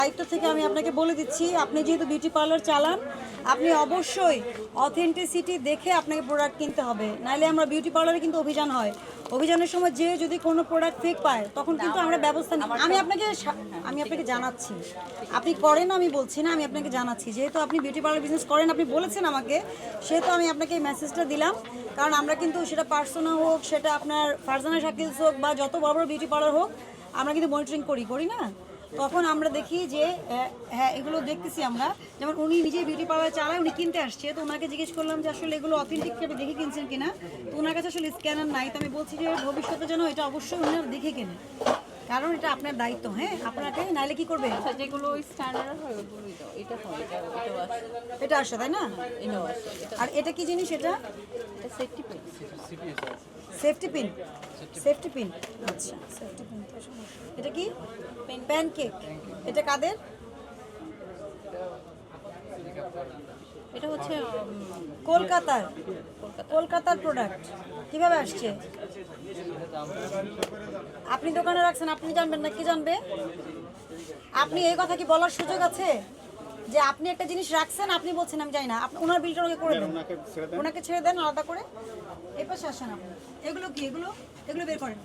দায়িত্ব থেকে আমি আপনাকে বলে দিচ্ছি, আপনি যেহেতু বিউটি পার্লার চালান, আপনি অবশ্যই অথেন্টিসিটি দেখে আপনাকে প্রোডাক্ট কিনতে হবে, নাইলে আমরা বিউটি পার্লারে কিন্তু অভিযান হয়, অভিযানের সময় যে যদি কোনো প্রোডাক্ট ফেক পায় তখন কিন্তু আমরা ব্যবস্থা নিই। আমি আপনাকে জানাচ্ছি, আপনি করেন আমি বলছি না, আমি আপনাকে জানাচ্ছি, যেহেতু আপনি বিউটি পার্লার বিজনেস করেন, আপনি বলেছেন আমাকে, সেহেতু আমি আপনাকে এই মেসেজটা দিলাম। কারণ আমরা কিন্তু সেটা পার্সোনা হোক, সেটা আপনার ফারজানা শাকিলস হোক বা যত বড় বড় বিউটি পার্লার হোক, আমরা কিন্তু মনিটরিং করি না, তখন আমরা দেখি যে হ্যাঁ এগুলো দেখতেছি আমরা। যেমন উনি নিজেই বিউটি পার্লার চালায়, উনি কিনতে আসছে, তো ওনাকে জিজ্ঞেস করলাম যে আসলে এগুলো অথেন্টিক কেটে দেখে কিনছেন কিনা, তো ওনার কাছে আসলে স্ক্যানার নাই, তো আমি বলছি যে ভবিষ্যতে যেন এটা অবশ্যই ওনার দেখে কেনে, কারণ এটা আপনার দায়িত্ব। হ্যাঁ আপনাকে নাইলে কি করবে, যেগুলো স্ট্যান্ডার্ড হয় ওগুলোই দাও। এটা হয়, এটাও আসে, এটা আসে তাই না? এটাও আসে। আর এটা কি জিনিস? এটা safety pin. Safety pin, safety pin, আচ্ছা সেফটি পিন। এটা কি? প্যানকেক। এটা কাদের? এটা হচ্ছে কলকাতার প্রোডাক্ট। কিভাবে আসছে? আপনি দোকানে রাখছেন, আপনি জানবেন না, কি জানবে? আপনি এই কথা কি বলার সুযোগ আছে যে আপনি একটা জিনিস রাখছেন, আপনি বলছেন আমি জানি না? ওনার বিলটা ওনাকে করে দেন, ওনাকে ছেড়ে দেন আলাদা করে। এই পাশে আসেন আপনি। এগুলো কি? এগুলো বের করেন।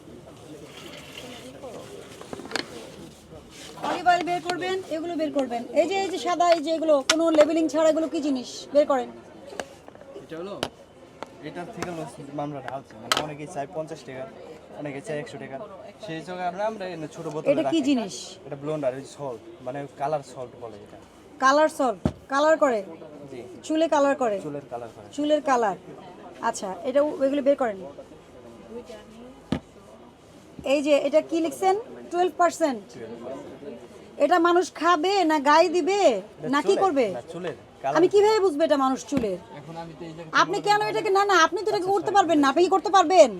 অলিভ অয়েল বের করবেন, এগুলো বের করবেন। এই যে সাদা, এই যে এগুলো কোনো লেবেলিং ছাড়া, এগুলো কি জিনিস? বের করেন। এটা হলো এটার থেকে মামলা ঢালছে, মানে অনেকে চাই 50 টাকা, অনেকে চাই 100 টাকা, সেই জায়গায় আমরা এনে ছোট বোতলে এটা কি জিনিস? এটা ব্লেন্ডার, সল্ট, মানে কালার সল্ট বলে এটা। Colour salt. কালার করে? জি, চুলে কালার করে? চুলের কালার করে। চুলের কালার, আচ্ছা। এগুলো বের করেন। এই যে এটা কি লিখছেন? 12%। এটা মানুষ খাবে না গায়ে দিবে না কি করবে? চুলের আমি কিভাবে বুঝবো এটা মানুষ চুলের? আপনি কেন এটাকে, না আপনি তো এটাকে করতে পারবেন না, আপনি কি করতে পারবেন?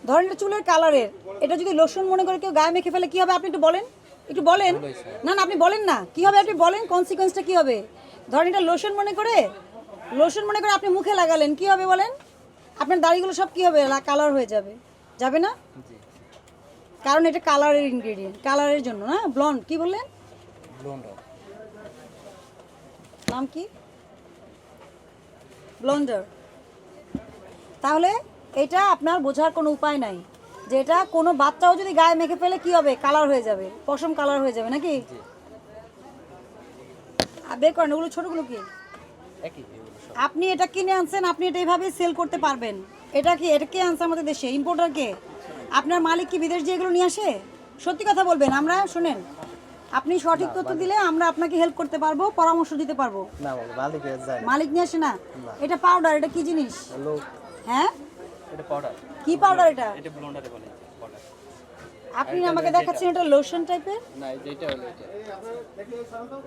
ধরেন এটা চুলের কালারের, এটা যদি লোশন মনে করে কেউ গায়ে মেখে ফেলে কি হবে? আপনি একটু বলেন, না আপনি বলেন না কি হবে, আপনি বলেন কনসিকোয়েন্সটা কি হবে। ধরেন এটা লোশন মনে করে আপনি মুখে লাগালেন, কি হবে বলেন? আপনার দাড়িগুলো সব কি হবে? কালার হয়ে যাবে, যাবে না? কারণ এটা কালারের ইনগ্রেডিয়েন্ট, কালারের জন্য না। ব্লন্ড কি বললেন? ব্লেন্ডার নাম কি? ব্লন্ডার। তাহলে এটা আপনার বোঝার কোনো উপায় নাই যে এটা কোনো বাচ্চাও যদি গায়ে মেখে ফেলে কি হবে? কালার হয়ে যাবে, পশম কালার হয়ে যাবে নাকি? বের করেন। ওগুলো ছোটগুলো কি? একই। আপনি এটা কিনে আনছেন, আপনি এটা এইভাবে সেল করতে পারবেন। এটা কে আনছে আমাদের দেশে? ইম্পোর্টার কে? আপনার মালিক কি বিদেশ দিয়ে এগুলো নিয়ে আসে? সত্যি কথা বলবেন। আমরা শুনেন, আপনি সঠিক তথ্য দিলে আমরা আপনাকে হেল্প করতে পারবো, পরামর্শ দিতে পারবো। না মালিক যায়, মালিক নিয়ে আসে না। এটা পাউডার। এটা কি জিনিস? হ্যাঁ এটা পাউডার। কি পাউডার এটা? এটা ব্লেন্ডারে বলে পাউডার। আপনি আমাকে দেখাচ্ছেন এটা লোশন টাইপের। না এটা হলো এটা,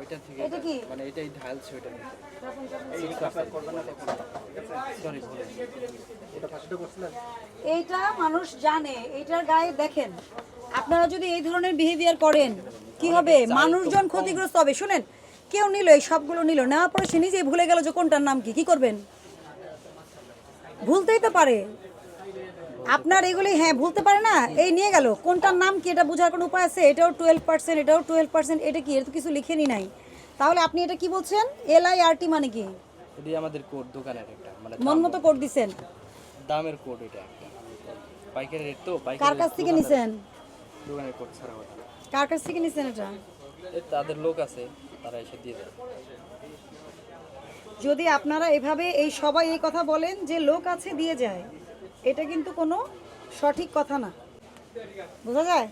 ওইটা থেকে এটা কি? মানে এটাই ঢালছে ওইটা। সরি বলে এইটা মানুষ জানে, এইটার গায়ে দেখেন। আপনারা যদি এই ধরনের বিহেভিয়ার করেন কি হবে? মানুষজন ক্ষতিগ্রস্ত হবে। শুনেন, কেউ নিল, এই সবগুলো নিল, নেওয়ার পরে সে নিজেই ভুলে গেল যে কোনটার নাম কি করবেন? ভুলতেই তো পারে আপনার এগুলি, হ্যাঁ ভুলতে পারে না। এই নিয়ে গেল, কোনটার নাম কি এটা বোঝার কোনো উপায় আছে? এটাও 12%, এটাও 12%, এটা কি? এটা তো কিছু লিখেনি নাই। তাহলে আপনি এটা কি বলছেন? LIRT মানে কি? এটি আমাদের কোড, দোকানের একটা, মানে মন মতো কোড দিচ্ছেন, দামের কোড এটা একটা। পাইকারি রেট তো, কার কাছ থেকে নিছেন? দোকানের কোড ছাড়া ওটা। কার কাছ থেকে নিছেন এটা? তাদের লোক আছে, তারা এসে দিয়ে দেয়। যদি আপনারা এভাবে সবাই এই কথা বলেন যে লোক আছে দিয়ে যায়, এটা কিন্তু কোনো সঠিক কথা না। বোঝা যায়?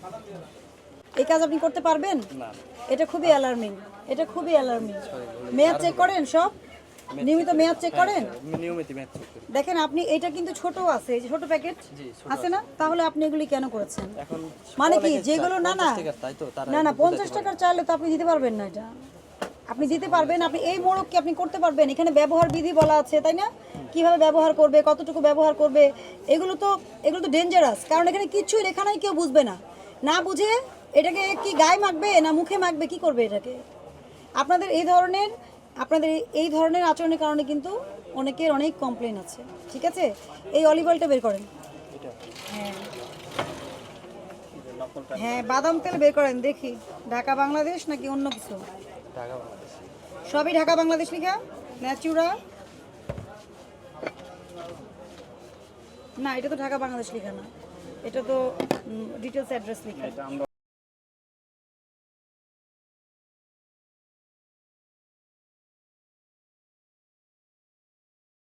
এই কাজ আপনি করতে পারবেন? না, এটা খুবই অ্যালার্মিং, এটা খুবই অ্যালার্মিং। মেয়াদ চেক করেন সব? নিয়মিত মেয়াদ চেক করেন? নিয়মিত ম্যাচ চেক করি। দেখেন আপনি, এটা কিন্তু ছোট আছে, এই যে ছোট প্যাকেট আছে না, তাহলে আপনি এগুলি কেন করেছেন? এখন মানে কি যেগুলো না 50 টাকার, তাই তো তারা না 50 টাকার চাইলে তো আপনি দিতে পারবেন না। এটা আপনি দিতে পারবেন, আপনি এই মোড়ক কি আপনি করতে পারবেন? এখানে ব্যবহার বিধি বলা আছে তাই না? কিভাবে ব্যবহার করবে, কতটুকু ব্যবহার করবে, এগুলো তো ডেঞ্জারাস। কারণ এখানে কিছুই লেখা নাই, কেউ বুঝবে না। না বুঝে এটাকে কি গায়ে মাখবে না মুখে মাখবে, কি করবে এটাকে? আপনাদের এই ধরনের আচরণের কারণে কিন্তু অনেকের অনেক কমপ্লেন আছে। ঠিক আছে, এই অলিভ অয়েলটা বের করেন। এটা হ্যাঁ হ্যাঁ বাদাম তেল বের করেন দেখি, ঢাকা বাংলাদেশ নাকি অন্য কিছু? টাকা বাংলাদেশ। সবই ঢাকা বাংলাদেশ লিখা, ন্যাচুরা না, এটা তো ঢাকা বাংলাদেশ লেখা না, এটা তো ডিটেলস অ্যাড্রেস লেখা।